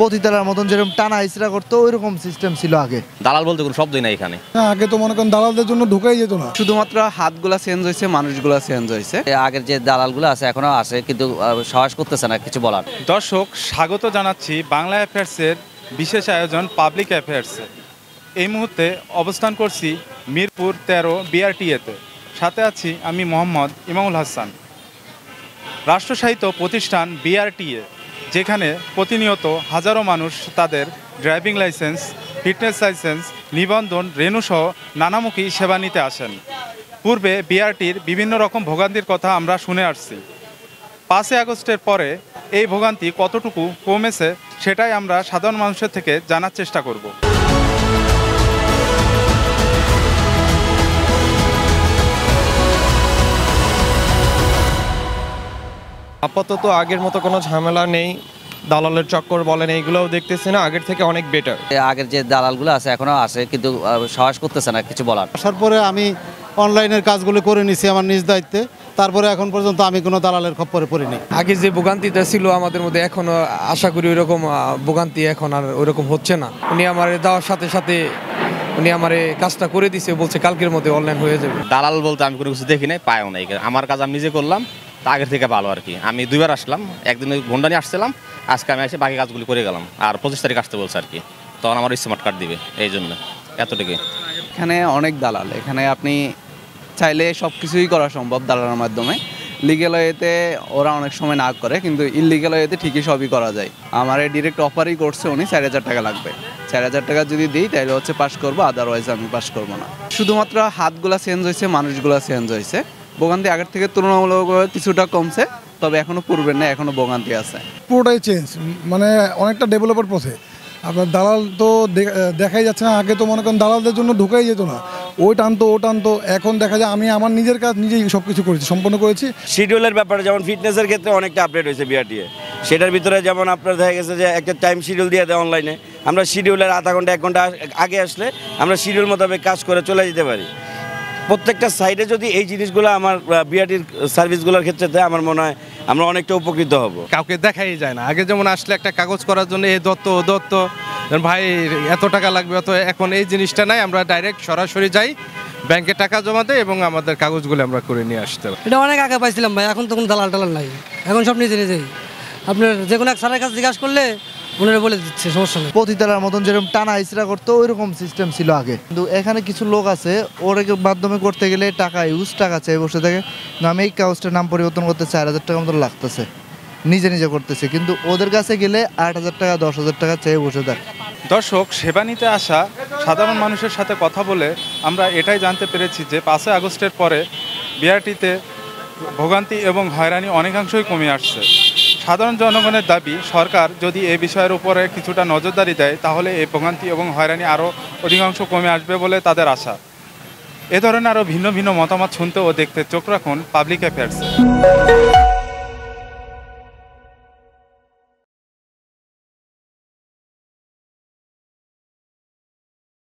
পতিতালার মতন যেরকম টানা ইসরা করতো ওইরকম সিস্টেম ছিল আগে। দালাল বলতে কোনো শব্দই নাই এখানে। আগে তো মনে করেন দালালদের জন্য ঢোকাই যেত না, শুধুমাত্র হাতগুলা চেঞ্জ হয়েছে, মানুষগুলা চেঞ্জ হয়েছে। আগের যে দালালগুলো আছে এখনো আছে, কিন্তু সাহস করতেছে না কিছু বলার। দর্শক, স্বাগত জানাচ্ছি বাংলা অ্যাফেয়ার্সের বিশেষ আয়োজন পাবলিক অ্যাফেয়ার্সে। এই মুহূর্তে অবস্থান করছি মিরপুর 13 বিআরটিএতে। সাথে আছি আমি মোহাম্মদ ইমামুল হাসান। রাষ্ট্রসাহিত্য প্রতিষ্ঠান বিআরটিএ, যেখানে প্রতিনিয়ত হাজারো মানুষ তাদের ড্রাইভিং লাইসেন্স, ফিটনেস লাইসেন্স, নিবন্ধন, রেনুসহ নানামুখী সেবা নিতে আসেন। পূর্বে বিআরটির বিভিন্ন রকম ভোগান্তির কথা আমরা শুনে আসছি। 5 আগস্টের পরে এই ভোগান্তি কতটুকু কমেছে সেটাই আমরা সাধারণ মানুষের থেকে জানার চেষ্টা করব। আপাতত আগের মতো কোনো ঝামেলা নেই, দালালের চক্কর বলেন এইগুলোও দেখতেছি না, আগের থেকে অনেক বেটার। আগের যে দালালগুলো আছে এখনো আছে, কিন্তু সাহস করতেছে না কিছু বলার। আসার পরে আমি অনলাইনের কাজগুলো করে নিছি আমার নিজ দায়িত্বে, তারপরে এখন পর্যন্ত আমি কোনো দালালের খপ্পরে পড়িনি। আগে যে ভোগান্তিটা ছিল আমাদের মধ্যে, এখনো আশা করি ওইরকম ভোগান্তি এখন আর ওইরকম হচ্ছে না। উনি আমার দেওয়ার সাথে সাথে উনি আমার কাজটা করে দিছে, বলছে কালকের মধ্যে অনলাইন হয়ে যাবে। দালাল বলতে আমি কোনো কিছু দেখি নাই, পাইও নাই। আমার কাজ আমি নিজে করলাম, তা আগের থেকে ভালো আর কি। আমি 2বার আসলাম, একদিন ওই ঘন্টা নিয়ে আসছিলাম, আজকে আমি এসে বাকি কাজগুলি করে গেলাম। আর 25 তারিখ আসতে বলছে আর কি, তখন আমার স্মার্ট কার্ড দিবে, এই জন্য এতটুকুই। এখানে অনেক দালাল, এখানে আপনি চাইলে সব কিছুই করা সম্ভব দালালের মাধ্যমে। লিগ্যাল ওয়েতে ওরা অনেক সময় না করে, কিন্তু ইললিগ্যাল ওয়েতে ঠিকই সবই করা যায়। আমার ডিরেক্ট অফারই করছে উনি, 4000 টাকা লাগবে। 4000 টাকা যদি দিই তাহলে হচ্ছে পাস করবো, আদারওয়াইজ আমি পাস করবো না। শুধুমাত্র হাতগুলা চেঞ্জ হয়েছে, মানুষগুলা চেঞ্জ হয়েছে। ভোগান্তি আগের থেকে তুলনামূলক কিছুটা কমছে, তবে এখনো পূর্বের না, এখনো ভোগান্তি আছে। পুরোটাই চেঞ্জ, মানে অনেকটা ডেভেলপের পথে। আপনার দালাল তো দেখাই যাচ্ছে না। আগে তো মনে করেন দালালদের জন্য ঢোকাই যেত না, ওই টানতো। এখন দেখা যায় আমি আমার নিজের কাজ নিজেই সব কিছু করেছি, সম্পন্ন করেছি। শিডিউলের ব্যাপারে যেমন ফিটনেসের ক্ষেত্রে অনেকটা আপডেট হয়েছে বিআরটিএ। সেটার ভিতরে যেমন আপনার দেখা গেছে যে একটা টাইম শিডিউল দিয়ে দেয় অনলাইনে, আমরা শিডিউলের আধা ঘন্টা 1 ঘন্টা আগে আসলে আমরা শিডিউল মোতাবেক কাজ করে চলে যেতে পারি। প্রত্যেকটা সাইডে যদি এই জিনিসগুলো আমার বিআরটির সার্ভিসগুলোর ক্ষেত্রে দেয়, আমার মনে হয় আমরা অনেকটা উপকৃত হব। কাউকে দেখাই যায় না। আগে যেমন আসলে একটা কাগজ করার জন্য এই দত্ত ভাই এত টাকা লাগবে, এখন এই জিনিসটা নাই। আমরা ডাইরেক্ট সরাসরি যাই, ব্যাংকে টাকা জমা দেয় এবং আমাদের কাগজগুলো আমরা করে নিয়ে আসতে পারি। এটা অনেক আগে পাইছিলাম ভাই, এখন তো কোনো দালাল টালাল নাই, এখন সব নিজে নিজেই। আপনার যে কোনো এক স্যারের কাছে জিজ্ঞাসা করলে ওনারা বলে দিচ্ছে, সমস্যা নেই। পতিতালার মতন যেরকম টানা ইসরা করতো ওইরকম সিস্টেম ছিল আগে। কিন্তু এখানে কিছু লোক আছে, ওর মাধ্যমে করতে গেলে টাকা চাই বসে থাকে। আমি এই কাগজটার নাম পরিবর্তন করতে 4000 টাকা মতো লাগতেছে, নিজে করতেছে। কিন্তু ওদের কাছে গেলে 8000 টাকা 10,000 টাকা চেয়ে বসে থাকে। দর্শক, সেবা নিতে আসা সাধারণ মানুষের সাথে কথা বলে আমরা এটাই জানতে পেরেছি যে 5 আগস্টের পরে বিআরটিতে ভোগান্তি এবং হয়রানি অনেকাংশই কমে আসছে। সাধারণ জনগণের দাবি, সরকার যদি এই বিষয়ের উপরে কিছুটা নজরদারি দেয় তাহলে এই ভোগান্তি এবং হয়রানি আরও অধিকাংশ কমে আসবে বলে তাদের আশা। এ ধরনের আরও ভিন্ন ভিন্ন মতামত শুনতে ও দেখতে চোখ রাখুন পাবলিক অ্যাফেয়ার্সে।